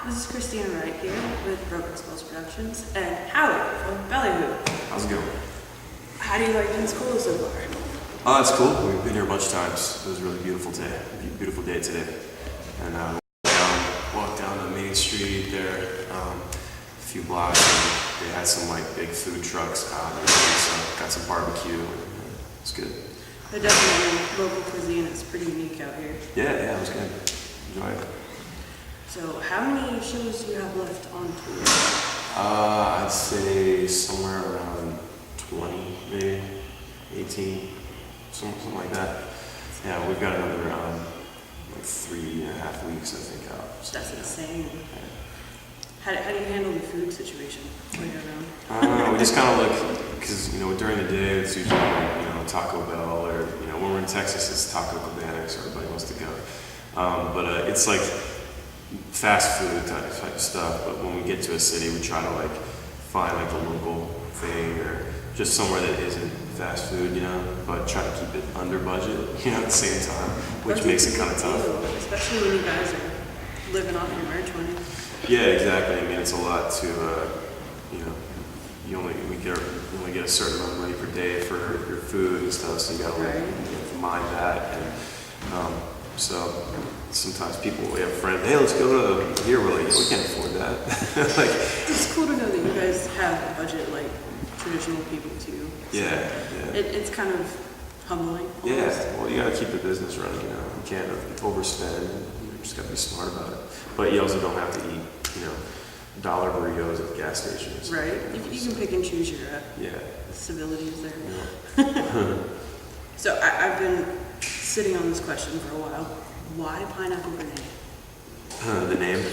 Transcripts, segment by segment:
This is Kristina Wright here with Broken Skulls Productions and Howi from Ballyhoo. How's it going? How do you like in school so far? Oh, it's cool. We've been here a bunch of times. It was a really beautiful day. Beautiful day today. And walked down the main street there, a few blocks, and they had some like big food trucks out there. So got some barbecue. It's good. They're definitely local cuisine. It's pretty unique out here. Yeah, it was good. Enjoy it. So how many shows do you have left on tour? I'd say somewhere around 20, maybe 18, something like that. Yeah, we've got another like 3.5 weeks, I think, out. So, that's insane. Yeah. How do you handle the food situation when you're around? I don't know, we just kind of look, because, during the day, it's usually, Taco Bell, or, when we're in Texas, it's Taco Cabana, so everybody wants to go. But it's like fast food type of stuff, but when we get to a city, we try to, like, find, like, the local thing, or just somewhere that isn't fast food, but try to keep it under budget, at the same time, which makes it kind of tough. Especially when you guys are living off your merch money. Yeah, exactly. I mean, it's a lot to, you only get a certain amount of money per day for your food and stuff, so you gotta mind that. And so sometimes we have friends, hey, let's go to here. We're like, we can't afford that. Like, it's cool to know that you guys have a budget like traditional people too. So yeah. It's kind of humbling. Almost. Yeah, well, you gotta keep the business running. You can't overspend. You just gotta be smart about it. But you also don't have to eat, dollar burritos at the gas stations. Right. You can pick and choose your civilities there. Yeah. So I've been sitting on this question for a while. Why pineapple grenade? The name?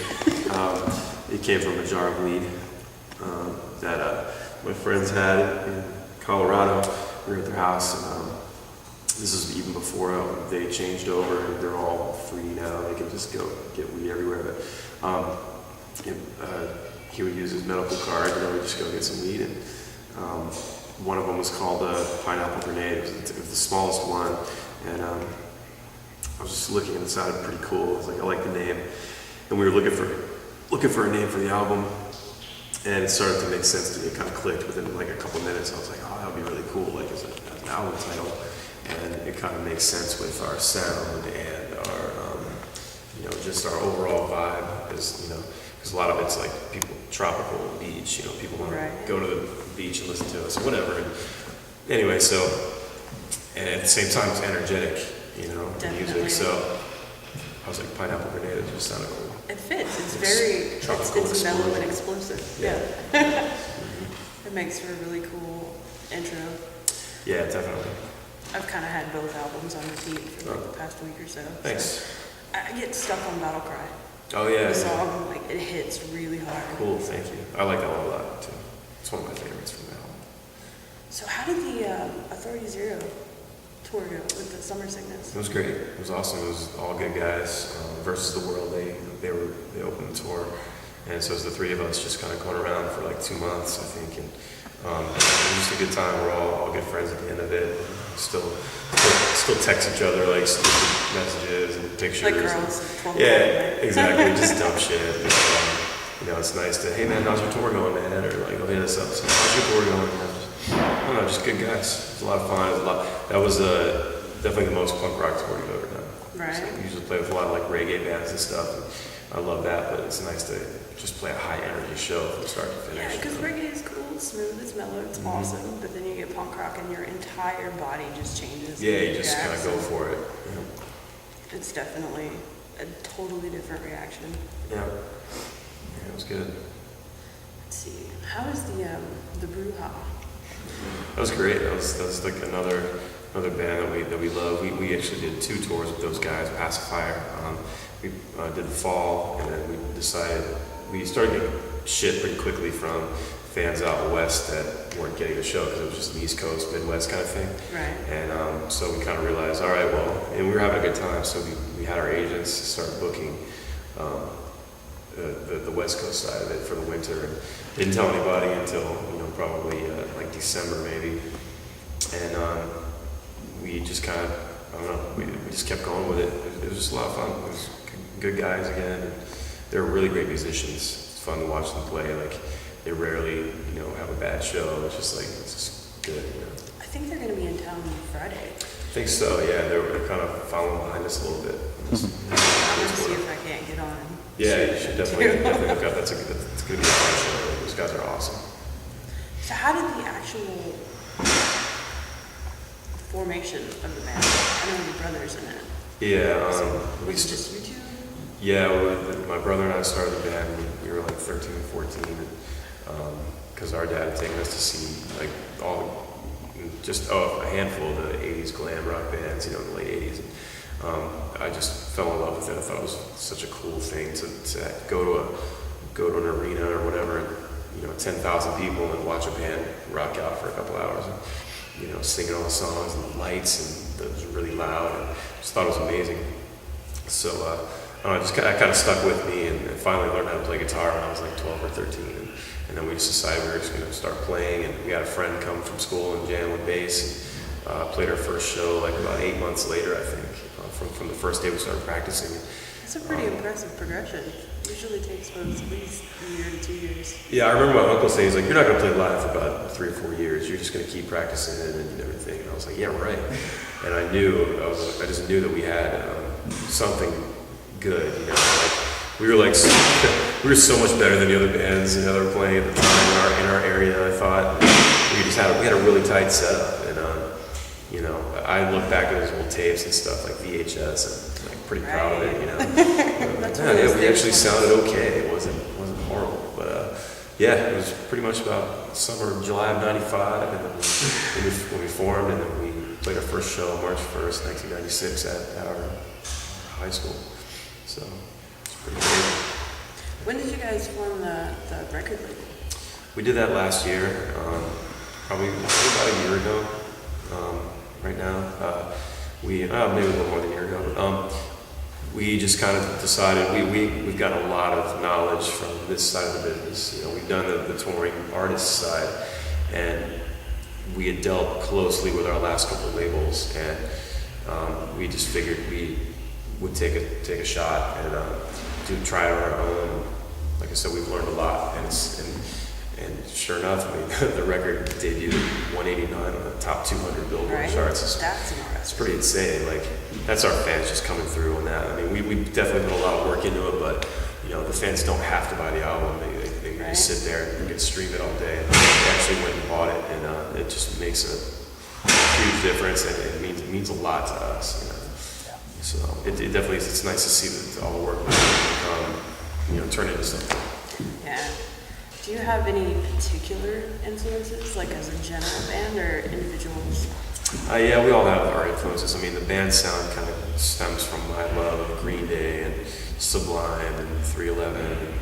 It came from a jar of weed that my friends had in Colorado. We were at their house. This is even before they changed over. They're all free now. They can just go get weed everywhere. But he would use his medical card, we'd just go get some weed. And one of them was called Pineapple Grenade. It was the smallest one. And I was just looking and it sounded pretty cool. I was like, I like the name. And we were looking for a name for the album. And it started to make sense to me. It kind of clicked within like a couple minutes. I was like, oh, that would be really cool, like as an album title. And it kind of makes sense with our sound and our, just our overall vibe. Because a lot of it's like people, tropical beach. People want to go to the beach and listen to us or whatever. And anyway, and at the same time, it's energetic, the music. So I was like, Pineapple Grenade, it just sounded cool. It fits. It's very tropical. It's mellow and explosive. Yeah. It makes for a really cool intro. Yeah, definitely. I've kind of had both albums on repeat for like the past week or so. Thanks. So I get stuck on Battle Cry. Oh yeah. The song, it hits really hard. Cool, thank you. I like that one a lot too. It's one of my favorites from the album. So how did the Authority Zero tour go with the Summer Sickness? It was great. It was awesome. It was all good guys. Versus the World, they opened the tour, and so it was the three of us just kind of going around for like 2 months, I think, and it was just a good time. We're all good friends at the end of it. Still text each other like stupid messages and pictures. Like girls. Yeah, exactly. Just dumb shit. It's nice to, hey man, how's your tour going, man? Or like, oh, hit us up. So, how's your tour going? I don't know, just good guys. It was a lot of fun. That was definitely the most punk rock tour you've ever done. Right. So we usually play with a lot of like reggae bands and stuff. And I love that, but it's nice to just play a high energy show from start to finish. Yeah, because reggae is cool, it's smooth, it's mellow, it's awesome. But then you get punk rock and your entire body just changes. Yeah, you just kind of go for it. It's definitely a totally different reaction. Yeah, it was good. Let's see, how is the Bruja? That was great. That was like another band that we love. We actually did 2 tours with those guys, Pacifier. We did the fall, and then we started getting shit pretty quickly from fans out west that weren't getting the show because it was just an East Coast, Midwest kind of thing. Right. And so we kind of realized, all right, well, and we were having a good time, so we had our agents start booking the West Coast side of it for the winter, and didn't tell anybody until probably like December maybe, and we just kind of, I don't know, we just kept going with it. It was just a lot of fun. It was good guys again, and they're really great musicians. It's fun to watch them play. Like, they rarely, have a bad show. It's just good, I think they're going to be in town Friday. I think so, yeah. They're kind of following behind us a little bit. I'm going to see if I can't get on. Yeah, you should definitely look up. That's going to be a fun show. Those guys are awesome. So how did the actual formation of the band? I know your brother's in it. Yeah. Was it just you two? Yeah, my brother and I started the band when we were like 13 and 14, because our dad had taken us to see like a handful of the 80s glam rock bands, in the late 80s. And, I just fell in love with it. I thought it was such a cool thing to go to an arena or whatever, 10,000 people and watch a band rock out for a couple hours, and, singing all the songs and the lights, and it was really loud. And just thought it was amazing. So it kind of stuck with me, and finally learned how to play guitar when I was like 12 or 13. And then we just decided we were just going to start playing, and we had a friend come from school and jam with bass, and played our first show like about 8 months later, I think, from the first day we started practicing. It's a pretty impressive progression. Usually takes folks at least a year to 2 years. Yeah, I remember my uncle saying, he's like, you're not going to play live for about 3 or 4 years. You're just going to keep practicing it and everything. And I was like, yeah, right. And I just knew that we had something good, we were we were so much better than the other bands, that were playing at the time in our area. I thought we had a really tight setup, and I look back at those old tapes and stuff like VHS, and I'm pretty proud of it. We actually sounded okay. It wasn't horrible, but it was pretty much about summer, July of '95, and then when we formed, and then we played our first show March 1st, 1996 at our high school. So it's pretty crazy. When did you guys form the record label? We did that last year, probably about a year ago. Right now, maybe a little more than a year ago. We just kind of decided we've got a lot of knowledge from this side of the business. We've done the touring artist side, and we had dealt closely with our last couple of labels, and we just figured we would take a shot and try it on our own. Like I said, we've learned a lot, and sure enough, the record debuted at 189 on the top 200 Billboard charts. That's impressive. It's pretty insane. Like, that's our fans just coming through on that. We definitely put a lot of work into it, but the fans don't have to buy the album. They can just sit there and they can stream it all day. And they actually went and bought it, and it just makes a huge difference, and it means a lot to us. So it definitely is. It's nice to see that all the work turn into something. Yeah. Do you have any particular influences, like as a general band or individuals? Yeah, we all have our influences. The band sound kind of stems from my love of Green Day and Sublime and 311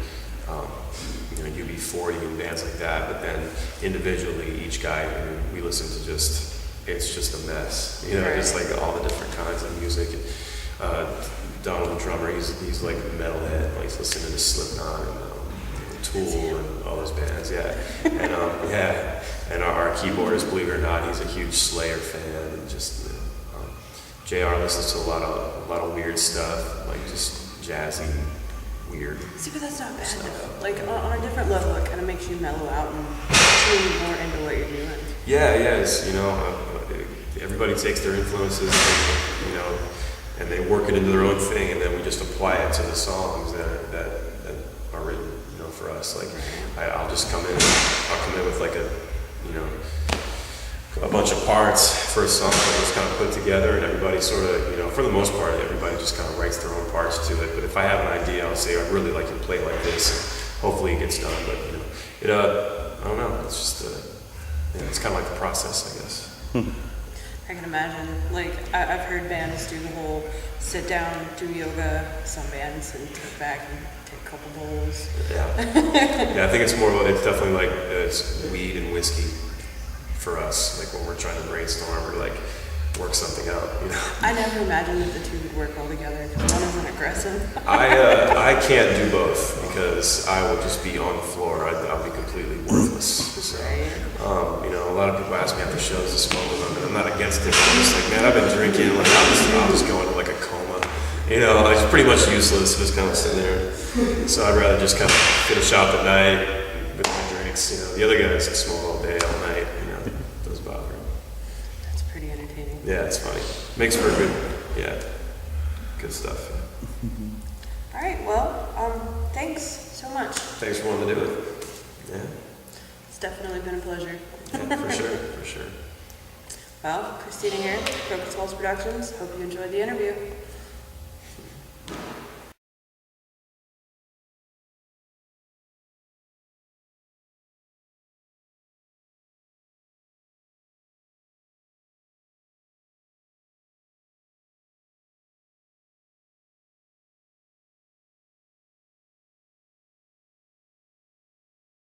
and UB40 and bands like that. But then individually, each guy, we listen to it's just a mess. Just like all the different kinds of music. And, Donald, the drummer, he's like a metalhead. He's listening to Slipknot and Tool and all those bands, and and our keyboardist, believe it or not, he's a huge Slayer fan, and just JR listens to a lot of weird stuff, like just jazzy, weird. See, but that's not bad though. Like on a different level, it kind of makes you mellow out and tune more into what you're doing. Yeah, it's everybody takes their influences, and they work it into their own thing, and then we just apply it to the songs that are written, for us. Like, I'll come in with like a bunch of parts for a song that just kind of put together, and everybody sort of, for the most part, everybody just kind of writes their own parts to it. But if I have an idea, I'll say, I'd really like to play it like this, and hopefully it gets done. But, I don't know, it's just, it's kind of like the process, I guess. I can imagine. Like, I've heard bands do the whole sit down, do yoga, some bands, and take back and take a couple bowls. Yeah. I think it's definitely like, it's weed and whiskey for us. Like, when we're trying to brainstorm or like work something out, I never imagined that the two would work well together, because one isn't aggressive. I can't do both, because I will just be on the floor. I'll be completely worthless. So, a lot of people ask me after shows to smoke with them, and I'm not against it. I'm just like, man, I've been drinking. Like, I'll just go into like a coma, You know, it's pretty much useless just kind of sitting there. So I'd rather just kind of finish out the night with my drinks. You know, the other guys can smoke all day, all night. You know, doesn't bother me. That's pretty entertaining. Yeah, it's funny. Makes for good, yeah, good stuff. All right, well, thanks so much. Thanks for wanting to do it. Yeah, It's definitely been a pleasure. yeah, for sure, for sure. Well, Kristina here, Crocus Falls Productions. Hope you enjoyed the interview.